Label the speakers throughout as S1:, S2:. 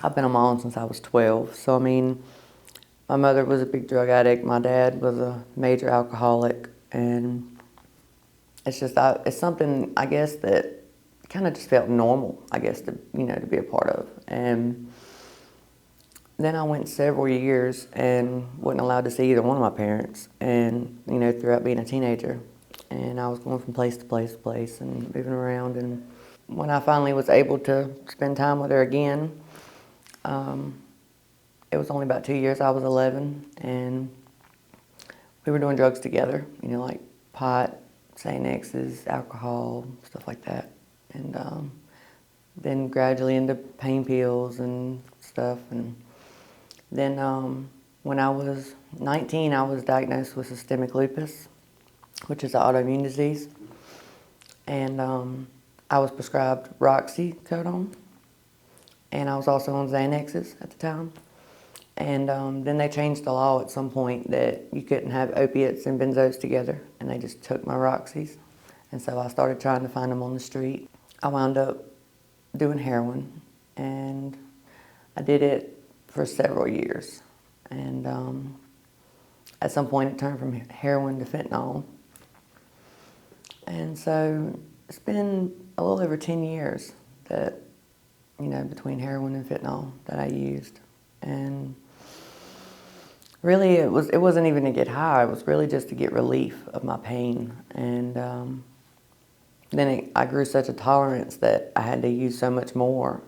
S1: I've been on my own since I was 12. So, I mean, my mother was a big drug addict. My dad was a major alcoholic. And it's just, it's something, I guess, that kind of just felt normal, I guess, to be a part of. And then I went several years and wasn't allowed to see either one of my parents, and throughout being a teenager, and I was going from place to place to place and moving around. And when I finally was able to spend time with her again, it was only about 2 years. I was 11, and we were doing drugs together, like pot, Xanaxes, alcohol, stuff like that. And then gradually into pain pills and stuff. And then when I was 19, I was diagnosed with systemic lupus, which is an autoimmune disease. And I was prescribed roxycodone, and I was also on Xanaxes at the time. And then they changed the law at some point that you couldn't have opiates and benzos together, and they just took my Roxys. And so I started trying to find them on the street. I wound up doing heroin, and I did it for several years. And at some point it turned from heroin to fentanyl. And so it's been a little over 10 years that, between heroin and fentanyl that I used. And really, it wasn't even to get high. It was really just to get relief of my pain. And then I grew such a tolerance that I had to use so much more,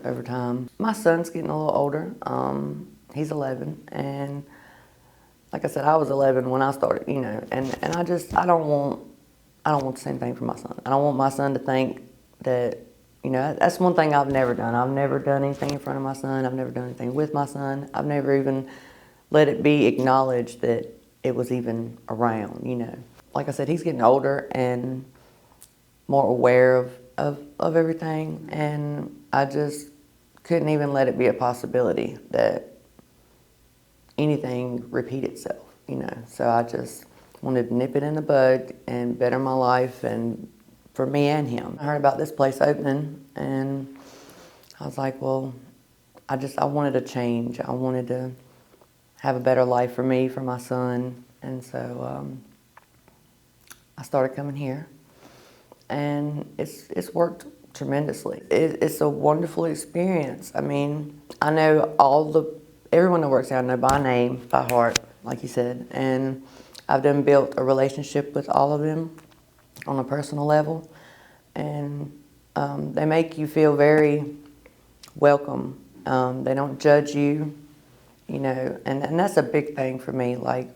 S1: over time. My son's getting a little older. He's 11, and like I said, I was 11 when I started, and I don't want the same thing for my son. I don't want my son to think that, that's one thing I've never done. I've never done anything in front of my son. I've never done anything with my son. I've never even let it be acknowledged that it was even around, Like I said, he's getting older and more aware of everything, and I just couldn't even let it be a possibility that anything repeat itself, So I just wanted to nip it in the bud and better my life, and for me and him. I heard about this place opening, and I was like, well, I wanted to change. I wanted to have a better life for me, for my son, and so I started coming here, and it's worked tremendously. It's a wonderful experience. I mean, I know everyone that works here I know by name, by heart, like you said, and I've built a relationship with all of them on a personal level, and they make you feel very welcome. They don't judge you, and that's a big thing for me. Like,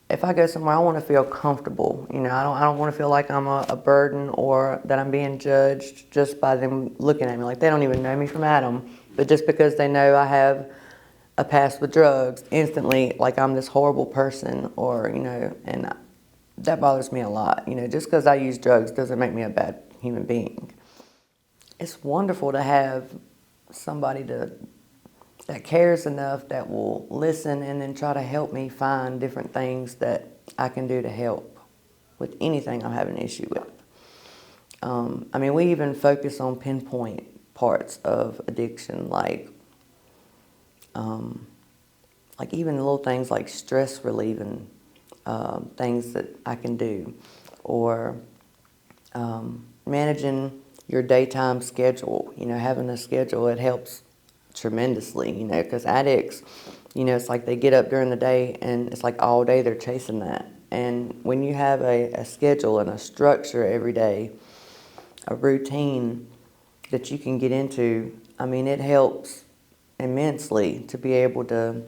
S1: if I go somewhere, I want to feel comfortable. I don't want to feel like I'm a burden or that I'm being judged just by them looking at me. Like, they don't even know me from Adam, but just because they know I have a past with drugs, instantly, like I'm this horrible person, or, and that bothers me a lot. Just because I use drugs doesn't make me a bad human being. It's wonderful to have somebody that cares enough, that will listen and then try to help me find different things that I can do to help with anything I'm having an issue with. I mean, we even focus on pinpoint parts of addiction, like even little things like stress relieving things that I can do, or managing your daytime schedule. Having a schedule, it helps tremendously, because addicts, it's like they get up during the day and it's like all day they're chasing that. And when you have a schedule and a structure every day, a routine that you can get into, I mean, it helps immensely to be able to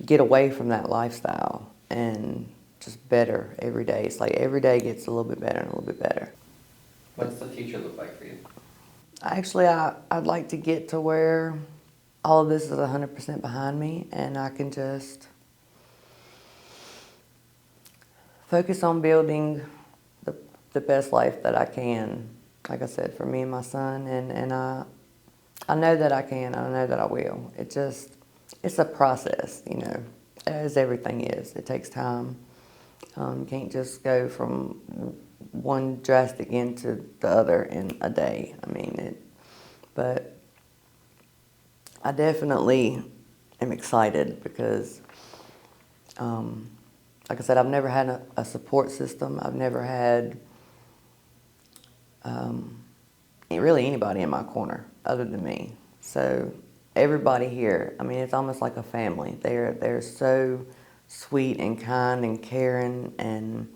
S1: get away from that lifestyle and just better every day. It's like every day gets a little bit better and a little bit better.
S2: What's the future look like for you?
S1: Actually, I'd like to get to where all of this is 100% behind me, and I can just focus on building the best life that I can, like I said, for me and my son, and I know that I can, I know that I will. It's a process, as everything is. It takes time. You can't just go from one drastic end to the other in a day. I mean, but I definitely am excited because, like I said, I've never had a support system. I've never had really anybody in my corner other than me. So everybody here, I mean, it's almost like a family. They're so sweet and kind and caring, and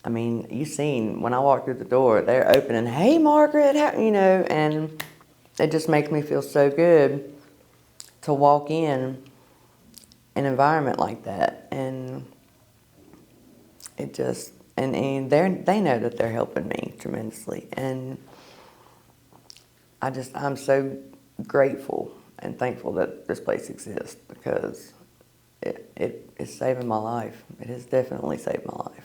S1: I mean, you seen when I walked through the door, they're opening, "Hey, Margaret," and it just makes me feel so good to walk in an environment like that, and it just and they know that they're helping me tremendously, and I'm so grateful and thankful that this place exists because it is saving my life. It has definitely saved my life.